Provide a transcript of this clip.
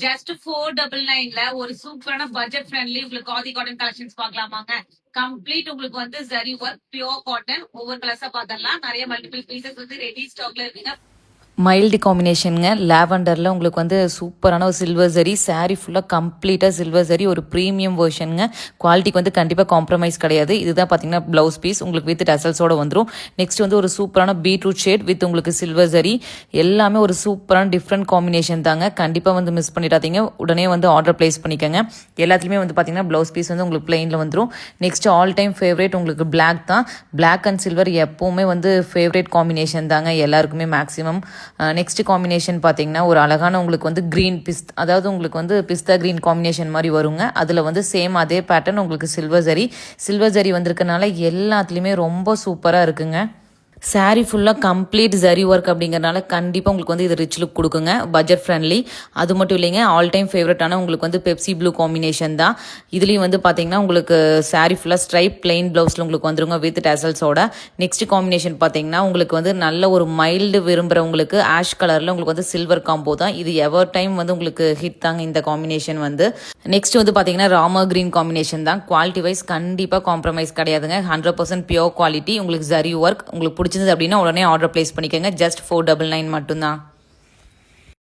Just 499ல ஒரு சூப்பரான budget friendly உங்களுக்கு காதி காட்டன் கலெக்ஷன்ஸ் பார்க்கலாமாங்க. கம்ப்ளீட் உங்களுக்கு வந்து ஜரி ஒர்க் பியோர் காட்டன் ஒவ்வொரு கலர்ஸா பார்த்தரலாம். நிறைய மல்டிபிள் பீசஸ் வந்து ரெடி ஸ்டாக்ல இருக்குங்க. மைல்டு காம்பினேஷனுங்க. லாவெண்டரில் உங்களுக்கு வந்து சூப்பரான ஒரு சில்வர் ஜரி சாரீ ஃபுல்லாக கம்ப்ளீட்டாக சில்வர் ஜரி ஒரு ப்ரீமியம் வெர்ஷனுங்க. குவாலிட்டிக்கு வந்து கண்டிப்பாக காம்ப்ரமைஸ் கிடையாது. இதுதான் பார்த்தீங்கன்னா ப்ளவுஸ் பீஸ் உங்களுக்கு வித் டசல்ஸோடு வந்துடும். நெக்ஸ்ட் வந்து ஒரு சூப்பரான பீட்ரூட் ஷேட் வித் உங்களுக்கு சில்வர் ஜரி எல்லாமே ஒரு சூப்பரான டிஃப்ரெண்ட் காம்பினேஷன் தாங்க. கண்டிப்பாக வந்து மிஸ் பண்ணிடாதீங்க. உடனே வந்து ஆர்டர் ப்ளேஸ் பண்ணிக்கோங்க. எல்லாத்துலேயுமே வந்து பார்த்தீங்கன்னா ப்ளவுஸ் பீஸ் வந்து உங்களுக்கு பிளெயினில் வந்துடும். நெக்ஸ்ட் ஆல் டைம் ஃபேவரேட் உங்களுக்கு பிளாக் தான். பிளாக் அண்ட் சில்வர் எப்போவுமே வந்து ஃபேவரேட் காம்பினேஷன் தாங்க எல்லாருக்குமே மேக்ஸிமம். நெக்ஸ்ட் காம்பினேஷன் பார்த்தீங்கன்னா ஒரு அழகான உங்களுக்கு வந்து க்ரீன் அதாவது உங்களுக்கு வந்து பிஸ்தா க்ரீன் காம்பினேஷன் மாதிரி வருங்க. அதில் வந்து சேம் அதே பேட்டர்ன் உங்களுக்கு சில்வர் ஜரி வந்திருக்கனால எல்லாத்துலேயுமே ரொம்ப சூப்பராக இருக்குங்க. சாரீ ஃபுல்லாக கம்ப்ளீட் ஜரி ஒர்க் அப்படிங்கிறனால கண்டிப்பாக உங்களுக்கு வந்து இது ரிச் லுக் கொடுக்குங்க. Budget friendly. அது மட்டும் இல்லைங்க, ஆல் டைம் ஃபேவரட்டான உங்களுக்கு வந்து பெப்சி ப்ளூ காம்பினேஷன் தான். இதுலேயும் வந்து பார்த்தீங்கன்னா உங்களுக்கு சாரீ ஃபுல்லாக ஸ்ட்ரைப் பிளெயின் ப்ளவுஸில் உங்களுக்கு வந்துருங்க வித் டசல்ஸோட. நெக்ஸ்ட் காம்பினேஷன் பார்த்தீங்கன்னா உங்களுக்கு வந்து நல்ல ஒரு மைல்டு விரும்புகிறவங்களுக்கு ஆஷ் கலரில் உங்களுக்கு வந்து சில்வர் காம்போ தான். இது எவர் டைம் வந்து உங்களுக்கு ஹிட் தாங்க இந்த காம்பினேஷன் வந்து. நெக்ஸ்ட் வந்து பார்த்தீங்கன்னா ராமர் கிரீன் காம்பினேஷன் தான். குவாலிட்டி வைஸ் கண்டிப்பாக காம்ப்ரமைஸ் கிடையாதுங்க. 100% பியோர் குவாலிட்டி. உங்களுக்கு ஜரி ஒர்க் உங்களுக்கு பிடிச்சிருந்தது அப்படின்னா உடனே ஆர்டர் பிளேஸ் பண்ணிக்கோங்க. ஜஸ்ட் 499 மட்டும்தான்.